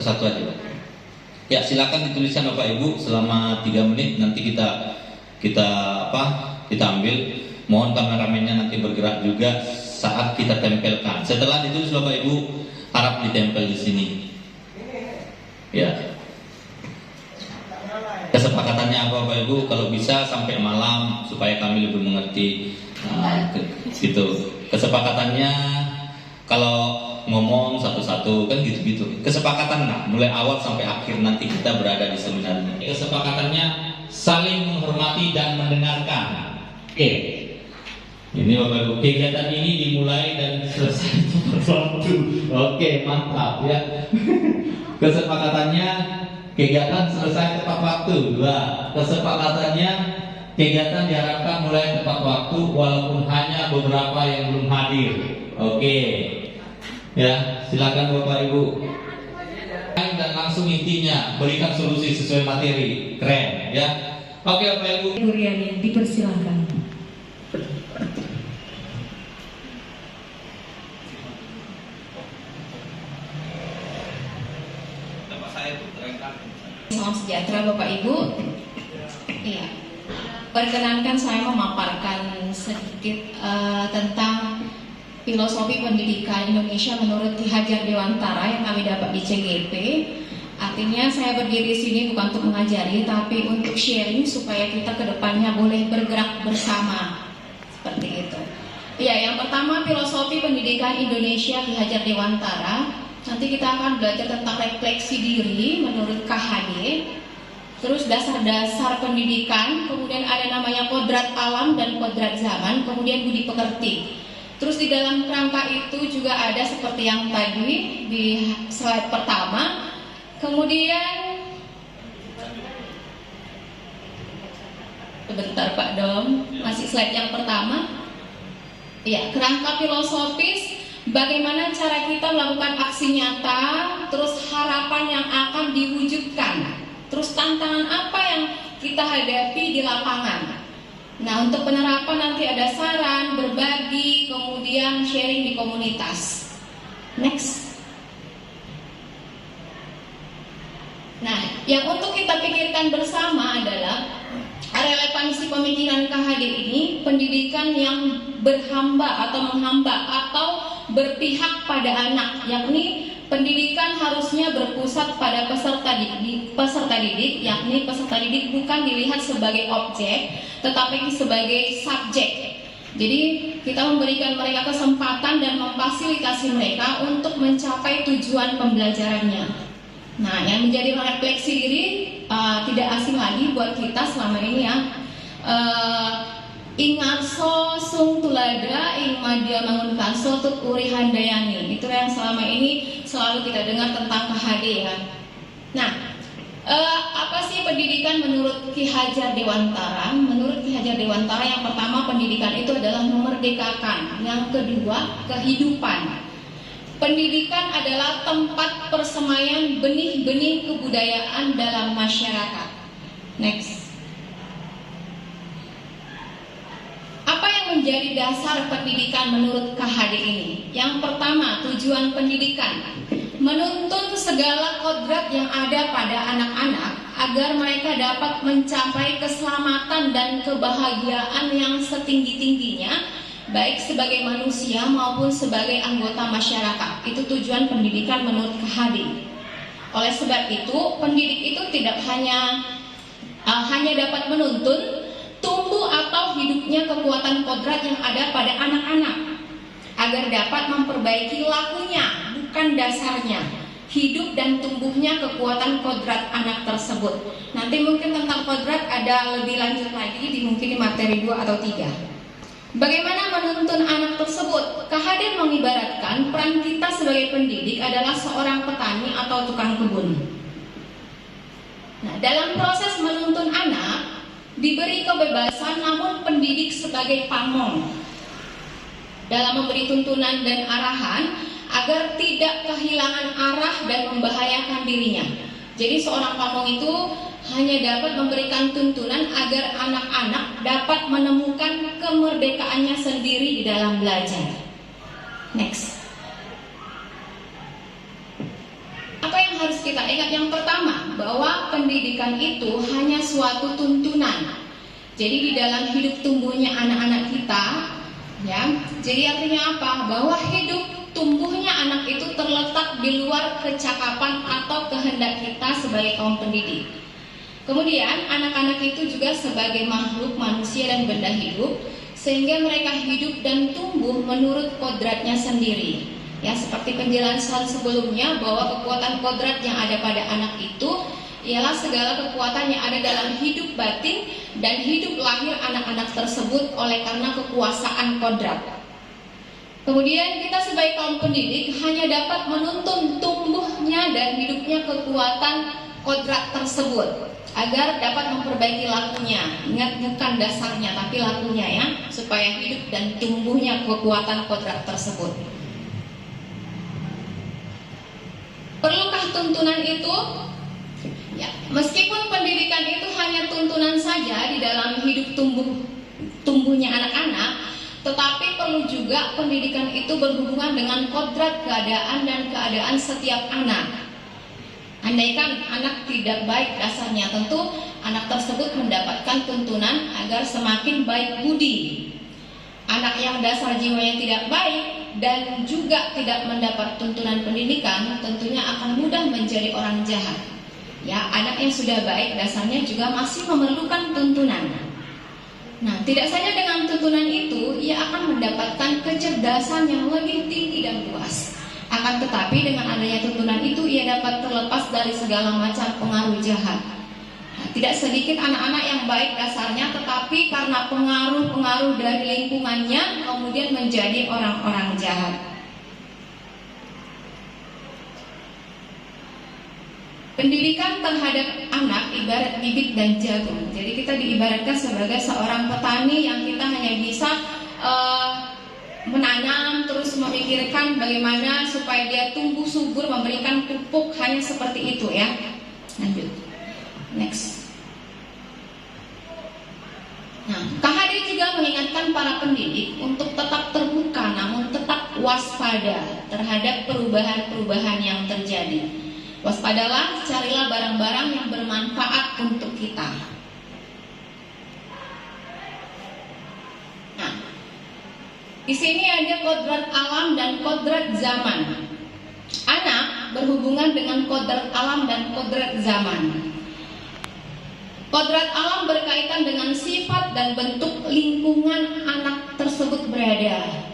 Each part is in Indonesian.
Satu aja, Pak. Ya, silakan dituliskan Bapak Ibu selama 3 menit, nanti kita ambil. Mohon kameramennya nanti bergerak juga saat kita tempelkan. Setelah ditulis Bapak Ibu, harap ditempel di sini. Ya. Kesepakatannya apa Bapak Ibu? Kalau bisa sampai malam supaya kami lebih mengerti. Gitu. Kesepakatannya kalau ngomong satu-satu kan gitu-gitu. Kesepakatan nggak? Mulai awal sampai akhir nanti kita berada di seminar ini. Kesepakatannya saling menghormati dan mendengarkan. Oke. Ini Bapak Ibu, kegiatan ini dimulai dan selesai tepat waktu. Oke, mantap ya. Kesepakatannya kegiatan selesai tepat waktu. 2. Kesepakatannya kegiatan diharapkan mulai tepat waktu walaupun hanya beberapa yang belum hadir. Oke. Ya, silakan Bapak Ibu. Dan langsung intinya berikan solusi sesuai materi. Keren ya. Oke Bapak Ibu. Bu Riani, dipersilakan. Salam sejahtera Bapak Ibu. Iya. Perkenankan saya memaparkan sedikit tentang filosofi pendidikan Indonesia menurut Ki Hajar Dewantara yang kami dapat di CGP. Artinya saya berdiri di sini bukan untuk mengajari, tapi untuk sharing supaya kita kedepannya boleh bergerak bersama. Seperti itu. Ya, yang pertama filosofi pendidikan Indonesia Ki Hajar Dewantara. Nanti kita akan belajar tentang refleksi diri menurut KHD. Terus dasar-dasar pendidikan, kemudian ada namanya kodrat alam dan kodrat zaman, kemudian budi pekerti. Terus di dalam kerangka itu juga ada seperti yang tadi di slide pertama. Kemudian sebentar Pak Dom, masih slide yang pertama. Ya, kerangka filosofis, bagaimana cara kita melakukan aksi nyata, terus harapan yang akan diwujudkan, terus tantangan apa yang kita hadapi di lapangan. Nah, untuk penerapan nanti ada saran, berbagi, kemudian sharing di komunitas. Next. Nah, yang untuk kita pikirkan bersama adalah relevansi pemikiran KHD ini, pendidikan yang berhamba atau menghamba atau berpihak pada anak, yakni pendidikan harusnya berpusat pada peserta didik, yakni peserta didik bukan dilihat sebagai objek, tetapi sebagai subjek. Jadi kita memberikan mereka kesempatan dan memfasilitasi mereka untuk mencapai tujuan pembelajarannya. Nah, yang menjadi refleksi diri tidak asing lagi buat kita selama ini ya. Ingarso sung tulada ing madya mangunkanso tut uri handayani. Itu yang selama ini selalu kita dengar tentang KHD ya. Nah, apa sih pendidikan menurut Ki Hajar Dewantara? Menurut Ki Hajar Dewantara, yang pertama pendidikan itu adalah memerdekakan. Yang kedua, kehidupan. Pendidikan adalah tempat persemaian benih-benih kebudayaan dalam masyarakat. Next. Apa yang menjadi dasar pendidikan menurut KHD ini? Yang pertama, tujuan pendidikan menuntun segala kodrat yang ada pada anak-anak agar mereka dapat mencapai keselamatan dan kebahagiaan yang setinggi-tingginya, baik sebagai manusia maupun sebagai anggota masyarakat. Itu tujuan pendidikan menurut KHD. Oleh sebab itu, pendidik itu tidak hanya dapat menuntun tumbuh atau hidupnya kekuatan kodrat yang ada pada anak-anak agar dapat memperbaiki lakunya, bukan dasarnya, hidup dan tumbuhnya kekuatan kodrat anak tersebut. Nanti mungkin tentang kodrat ada lebih lanjut lagi mungkin di materi 2 atau 3. Bagaimana menuntun anak tersebut? KHD mengibaratkan peran kita sebagai pendidik adalah seorang petani atau tukang kebun. Nah, dalam proses menuntun anak diberi kebebasan, namun pendidik sebagai pamong dalam memberi tuntunan dan arahan agar tidak kehilangan arah dan membahayakan dirinya. Jadi seorang pamong itu hanya dapat memberikan tuntunan agar anak-anak dapat menemukan kemerdekaannya sendiri di dalam belajar. Next. Apa yang harus kita ingat? Yang pertama, bahwa pendidikan itu hanya suatu tuntunan. Jadi di dalam hidup tumbuhnya anak-anak kita, ya. Jadi artinya apa? Bahwa hidup tumbuhnya anak itu terletak di luar kecakapan atau kehendak kita sebagai kaum pendidik. Kemudian anak-anak itu juga sebagai makhluk manusia dan benda hidup, sehingga mereka hidup dan tumbuh menurut kodratnya sendiri. Ya, seperti penjelasan sebelumnya bahwa kekuatan kodrat yang ada pada anak itu ialah segala kekuatan yang ada dalam hidup batin dan hidup lahir anak-anak tersebut oleh karena kekuasaan kodrat. Kemudian kita sebagai kaum pendidik hanya dapat menuntun tumbuhnya dan hidupnya kekuatan kodrat tersebut agar dapat memperbaiki lakunya. Ingat, bukan dasarnya tapi lakunya, ya, supaya hidup dan tumbuhnya kekuatan kodrat tersebut. Perlukah tuntunan itu? Ya, meskipun pendidikan itu hanya tuntunan saja di dalam hidup tumbuhnya anak-anak, tetapi perlu juga pendidikan itu berhubungan dengan kodrat keadaan dan keadaan setiap anak. Andaikan anak tidak baik dasarnya, tentu anak tersebut mendapatkan tuntunan agar semakin baik budi. Anak yang dasar jiwanya tidak baik dan juga tidak mendapat tuntunan pendidikan tentunya akan mudah menjadi orang jahat. Ya, anak yang sudah baik dasarnya juga masih memerlukan tuntunan. Nah, tidak saja dengan tuntunan itu, ia akan mendapatkan kecerdasan yang lebih tinggi dan luas. Akan tetapi dengan adanya tuntunan itu, ia dapat terlepas dari segala macam pengaruh jahat. Nah, tidak sedikit anak-anak yang baik dasarnya, tetapi karena pengaruh-pengaruh dari lingkungannya kemudian menjadi orang-orang jahat. Pendidikan terhadap anak ibarat bibit dan jagung. Jadi kita diibaratkan sebagai seorang petani yang kita hanya bisa menanam, terus memikirkan bagaimana supaya dia tumbuh subur, memberikan pupuk, hanya seperti itu, ya. Lanjut. Next. Nah, KHD juga mengingatkan para pendidik untuk tetap terbuka namun tetap waspada terhadap perubahan-perubahan yang terjadi. Waspadalah, carilah barang-barang yang bermanfaat untuk kita. Nah, di sini ada kodrat alam dan kodrat zaman. Anak berhubungan dengan kodrat alam dan kodrat zaman. Kodrat alam berkaitan dengan sifat dan bentuk lingkungan anak tersebut berada.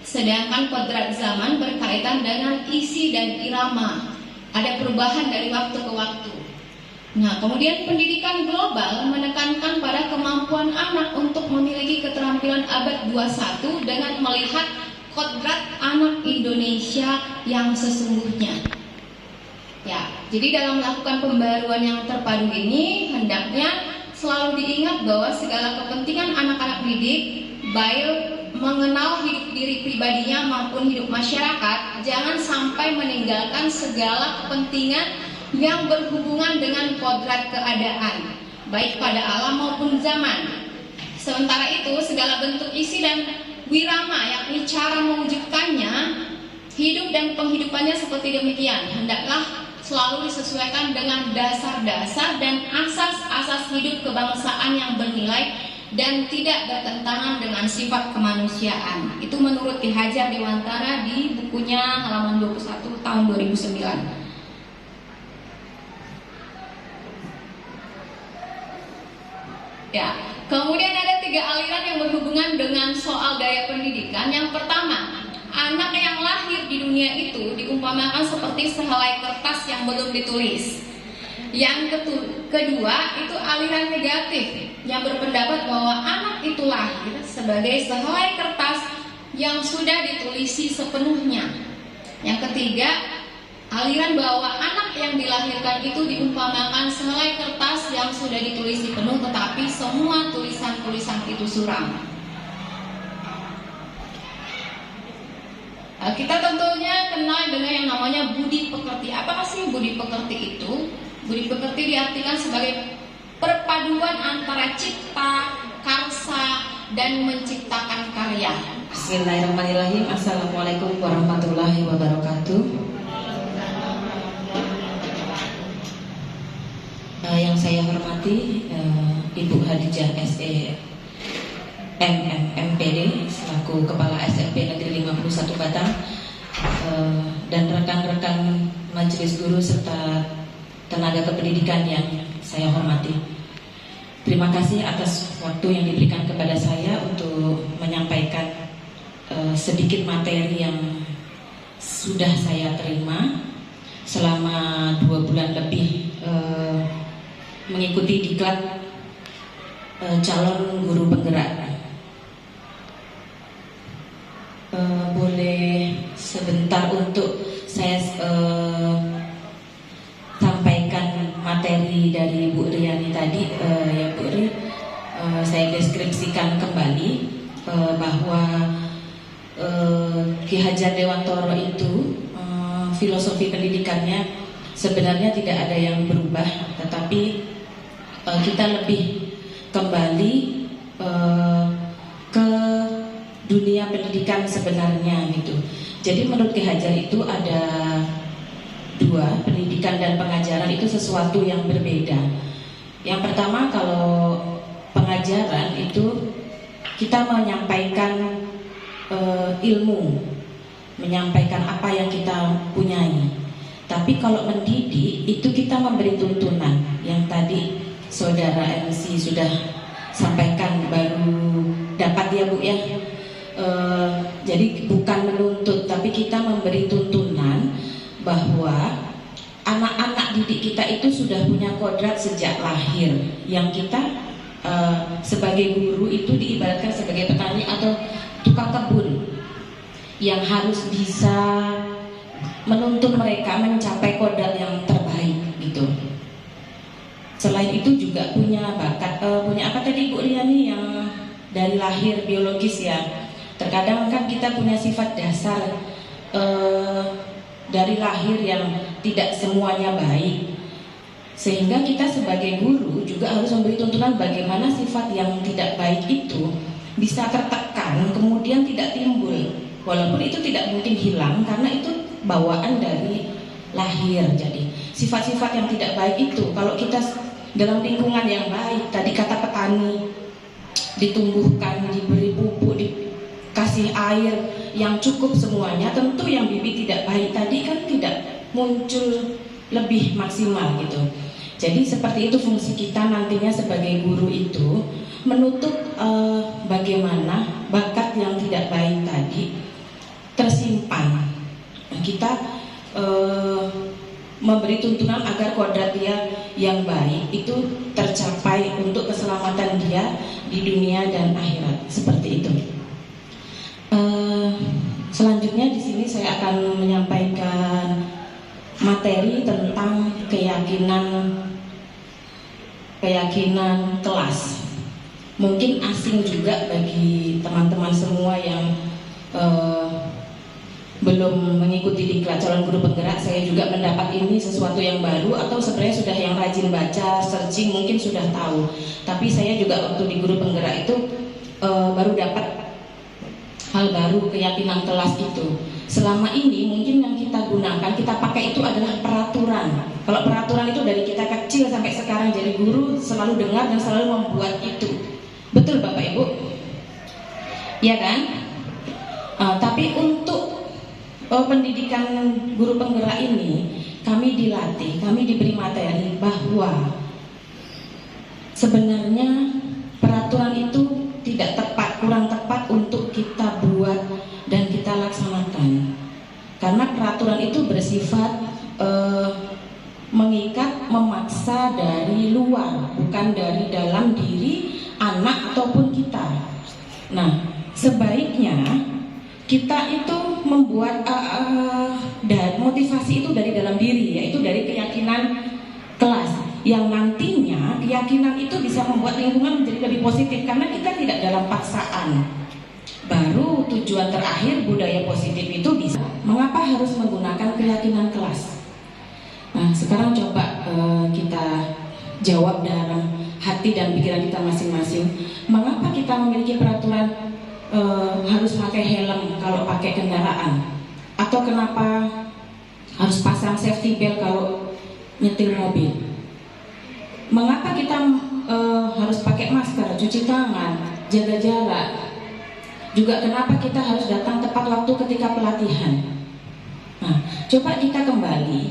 Sedangkan kodrat zaman berkaitan dengan isi dan irama. Ada perubahan dari waktu ke waktu. Nah, kemudian pendidikan global menekankan pada kemampuan anak untuk memiliki keterampilan abad 21 dengan melihat kodrat anak Indonesia yang sesungguhnya. Ya, jadi dalam melakukan pembaruan yang terpadu ini hendaknya selalu diingat bahwa segala kepentingan anak-anak didik, baik mengenal hidup diri pribadinya maupun hidup masyarakat, jangan sampai meninggalkan segala kepentingan yang berhubungan dengan kodrat keadaan, baik pada alam maupun zaman. Sementara itu, segala bentuk isi dan wirama, yakni cara mewujudkannya, hidup dan penghidupannya seperti demikian, hendaklah selalu disesuaikan dengan dasar-dasar dan asas-asas hidup kebangsaan yang bernilai dan tidak bertentangan dengan sifat kemanusiaan. Itu menurut Ki Hajar Dewantara di bukunya halaman 21 tahun 2009. Ya, kemudian ada 3 aliran yang berhubungan dengan soal gaya pendidikan. Yang pertama, anak yang lahir di dunia itu diumpamakan seperti sehelai kertas yang belum ditulis. Yang kedua, itu aliran negatif yang berpendapat bahwa anak itu lahir sebagai sehelai kertas yang sudah ditulisi sepenuhnya. Yang ketiga, aliran bahwa anak yang dilahirkan itu diumpamakan sehelai kertas yang sudah ditulisi penuh, tetapi semua tulisan-tulisan itu suram. Kita tentunya kenal dengan yang namanya budi pekerti. Apa sih budi pekerti itu? Budi pekerti diartikan sebagai perpaduan antara cipta, karsa, dan menciptakan karya. Bismillahirrahmanirrahim. Assalamualaikum warahmatullahi wabarakatuh. Yang saya hormati Ibu Hadijah SE MPD selaku Kepala SMP Negeri 51 Batang, dan rekan-rekan Majelis Guru serta tenaga kependidikan yang saya hormati. Terima kasih atas waktu yang diberikan kepada saya untuk menyampaikan sedikit materi yang sudah saya terima selama 2 bulan lebih mengikuti diklat calon guru penggerak. Boleh sebentar untuk saya sampaikan materi dari Bu Riani tadi, ya Bu Ri, saya deskripsikan kembali bahwa Ki Hajar Dewantoro itu filosofi pendidikannya sebenarnya tidak ada yang berubah, tetapi kita lebih kembali ke dunia pendidikan sebenarnya gitu. Jadi menurut Ki Hajar itu ada 2, pendidikan dan pengajaran itu sesuatu yang berbeda. Yang pertama, kalau pengajaran itu kita menyampaikan ilmu, menyampaikan apa yang kita punyai. Tapi kalau mendidik itu kita memberi tuntunan, yang tadi Saudara MC sudah sampaikan, baru dapat ya Bu ya. Jadi bukan menuntut, tapi kita memberi tuntunan bahwa anak-anak didik kita itu sudah punya kodrat sejak lahir, yang kita sebagai guru itu diibaratkan sebagai petani atau tukang kebun yang harus bisa menuntun mereka mencapai kodrat yang terbaik gitu. Selain itu juga punya bakat, punya apa tadi Bu Riani, yang dari lahir biologis ya. Terkadang kan kita punya sifat dasar dari lahir yang tidak semuanya baik, sehingga kita sebagai guru juga harus memberi tuntunan bagaimana sifat yang tidak baik itu bisa tertekan, kemudian tidak timbul. Walaupun itu tidak mungkin hilang karena itu bawaan dari lahir. Jadi sifat-sifat yang tidak baik itu kalau kita dalam lingkungan yang baik, tadi kata petani, ditumbuhkan, diberi pupuk, dikasih air yang cukup semuanya, tentu yang bibit tidak baik tadi kan tidak muncul lebih maksimal gitu. Jadi seperti itu fungsi kita nantinya sebagai guru itu, menutup bagaimana bakat yang tidak baik tadi tersimpan. Kita memberi tuntunan agar kodrat dia yang baik itu tercapai untuk keselamatan dia di dunia dan akhirat, seperti itu. Selanjutnya di sini saya akan menyampaikan materi tentang keyakinan kelas. Mungkin asing juga bagi teman-teman semua yang belum mengikuti diklat calon guru penggerak. Saya juga mendapat ini sesuatu yang baru, atau sebenarnya sudah yang rajin baca, searching mungkin sudah tahu. Tapi saya juga waktu di guru penggerak itu baru dapat hal baru, keyakinan kelas itu. Selama ini mungkin yang kita gunakan, kita pakai itu adalah peraturan. Kalau peraturan itu dari kita kecil sampai sekarang jadi guru selalu dengar dan selalu membuat itu. Betul Bapak Ibu? Ya kan? Tapi untuk pendidikan guru penggerak ini, kami dilatih, kami diberi materi bahwa sebenarnya peraturan itu tidak tepat, kurang tepat untuk kita buat dan kita laksanakan. Karena peraturan itu bersifat mengikat, memaksa dari luar, bukan dari dalam diri anak ataupun kita. Nah, sebaiknya kita itu membuat dan motivasi itu dari dalam diri, yaitu dari keyakinan kelas, yang nantinya keyakinan itu bisa membuat lingkungan menjadi lebih positif karena kita tidak dalam paksaan. Baru tujuan terakhir budaya positif itu bisa. Mengapa harus menggunakan keyakinan kelas? Nah, sekarang coba kita jawab dalam hati dan pikiran kita masing-masing. Mengapa kita memiliki peraturan harus pakai helm kalau pakai kendaraan? Atau kenapa harus pasang safety belt kalau nyetir mobil? mengapa kita harus pakai masker, cuci tangan, jaga jarak. Juga kenapa kita harus datang tepat waktu ketika pelatihan. Nah, coba kita kembali,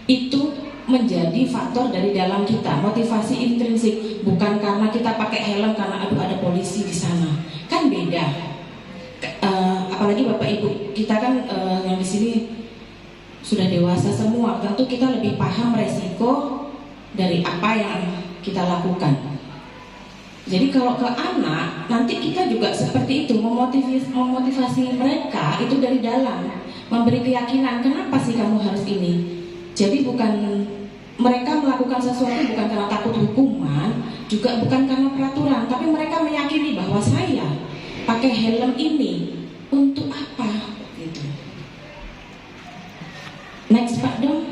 itu menjadi faktor dari dalam kita, motivasi intrinsik, bukan karena kita pakai helm karena aduh ada polisi di sana, kan beda. Apalagi Bapak Ibu, kita kan yang di sini sudah dewasa semua, tentu kita lebih paham resiko dari apa yang kita lakukan. Jadi kalau ke anak, nanti kita juga seperti itu, memotivasi mereka itu dari dalam, memberi keyakinan, kenapa sih kamu harus ini. Jadi bukan mereka melakukan sesuatu bukan karena takut hukuman, juga bukan karena peraturan, tapi mereka meyakini bahwa saya pakai helm ini untuk apa gitu. Next Pak Dong.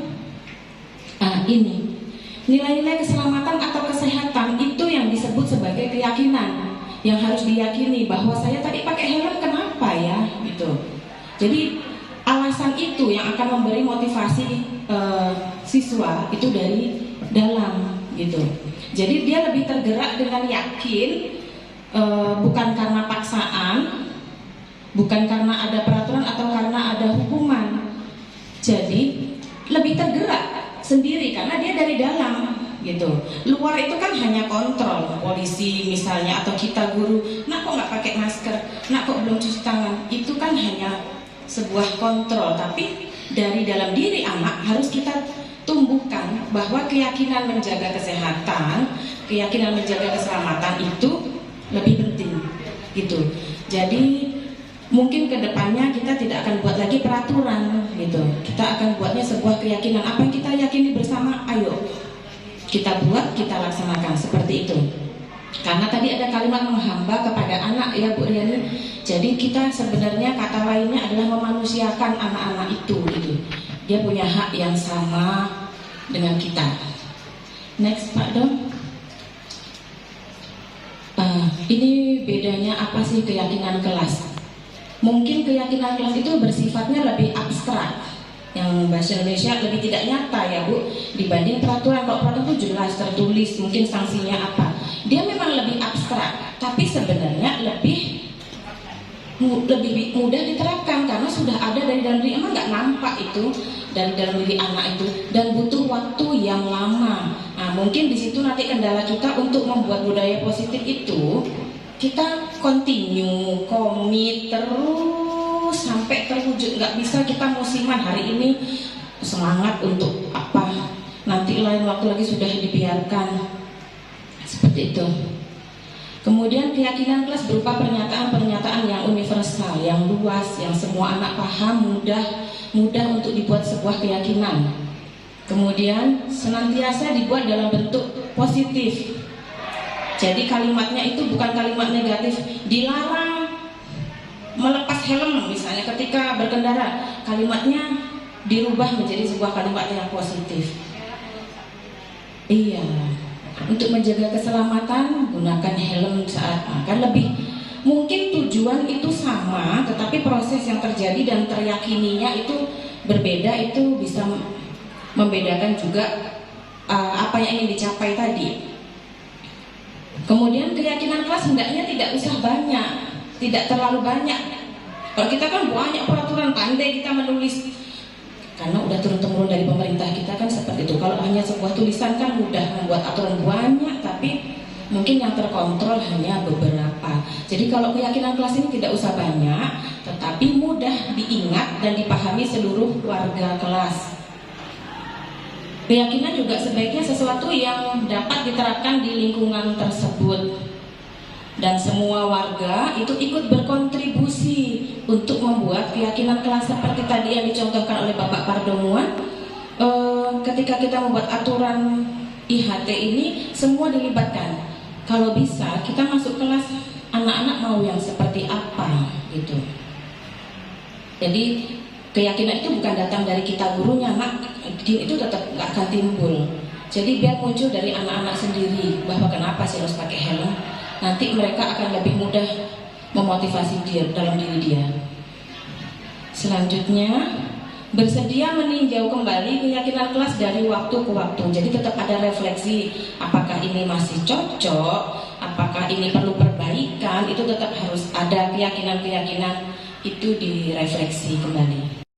Ini nilai-nilai keselamatan atau kesehatan itu yang disebut sebagai keyakinan yang harus diyakini bahwa saya tadi pakai helm kenapa ya gitu. Jadi alasan itu yang akan memberi motivasi siswa itu dari dalam gitu. Jadi dia lebih tergerak dengan yakin, bukan karena paksaan, bukan karena ada peraturan atau karena ada hukuman. Jadi lebih tergerak sendiri karena dia dari dalam gitu. Luar itu kan hanya kontrol, polisi misalnya atau kita guru, nak kok nggak pakai masker, nak kok belum cuci tangan, itu kan hanya sebuah kontrol. Tapi dari dalam diri anak harus kita tumbuhkan bahwa keyakinan menjaga kesehatan, keyakinan menjaga keselamatan itu lebih penting gitu. Jadi mungkin kedepannya kita tidak akan buat lagi peraturan gitu. Kita akan buatnya sebuah keyakinan. Apa yang kita yakini bersama, ayo kita buat, kita laksanakan seperti itu. Karena tadi ada kalimat menghamba kepada anak ya Bu Riani. Jadi kita sebenarnya kata lainnya adalah memanusiakan anak-anak itu gitu. Dia punya hak yang sama dengan kita. Next Pak Dong. Ini bedanya apa sih keyakinan kelas? Mungkin keyakinan kelas itu bersifatnya lebih abstrak, yang bahasa Indonesia lebih tidak nyata ya Bu, dibanding peraturan. Kalau peraturan itu jelas tertulis, mungkin sanksinya apa. Dia memang lebih abstrak, tapi sebenarnya lebih mudah diterapkan karena sudah ada dari dalam diri. Emang nggak nampak itu dari dalam diri anak itu dan butuh waktu yang lama. Nah, mungkin di situ nanti kendala kita untuk membuat budaya positif itu. Kita continue, komit terus sampai terwujud. Nggak bisa kita musiman, hari ini semangat untuk apa, nanti lain waktu lagi sudah dibiarkan. Seperti itu. Kemudian keyakinan kelas berupa pernyataan-pernyataan yang universal, yang luas, yang semua anak paham, mudah untuk dibuat sebuah keyakinan. Kemudian senantiasa dibuat dalam bentuk positif. Jadi kalimatnya itu bukan kalimat negatif. Dilarang melepas helm misalnya ketika berkendara, kalimatnya dirubah menjadi sebuah kalimat yang positif. Iya, untuk menjaga keselamatan gunakan helm saat makan. Lebih mungkin tujuan itu sama, tetapi proses yang terjadi dan teryakininya itu berbeda. Itu bisa membedakan juga apa yang ingin dicapai tadi. Kemudian keyakinan kelas hendaknya tidak usah banyak, tidak terlalu banyak. Kalau kita kan banyak peraturan, pandai kita menulis, karena udah turun-temurun dari pemerintah kita kan seperti itu. Kalau hanya sebuah tulisan kan mudah membuat aturan banyak, tapi mungkin yang terkontrol hanya beberapa. Jadi kalau keyakinan kelas ini tidak usah banyak, tetapi mudah diingat dan dipahami seluruh warga kelas. Keyakinan juga sebaiknya sesuatu yang dapat diterapkan di lingkungan tersebut dan semua warga itu ikut berkontribusi untuk membuat keyakinan kelas seperti tadi yang dicontohkan oleh Bapak Pardomuan. Ketika kita membuat aturan IHT ini semua dilibatkan. Kalau bisa kita masuk kelas, anak-anak mau yang seperti apa gitu. Jadi keyakinan itu bukan datang dari kita gurunya, itu tetap nggak akan timbul. Jadi biar muncul dari anak-anak sendiri bahwa kenapa sih harus pakai helm. Nanti mereka akan lebih mudah memotivasi dia dalam diri dia. Selanjutnya bersedia meninjau kembali keyakinan kelas dari waktu ke waktu. Jadi tetap ada refleksi, apakah ini masih cocok, apakah ini perlu perbaikan, itu tetap harus ada keyakinan-keyakinan itu direfleksi kembali.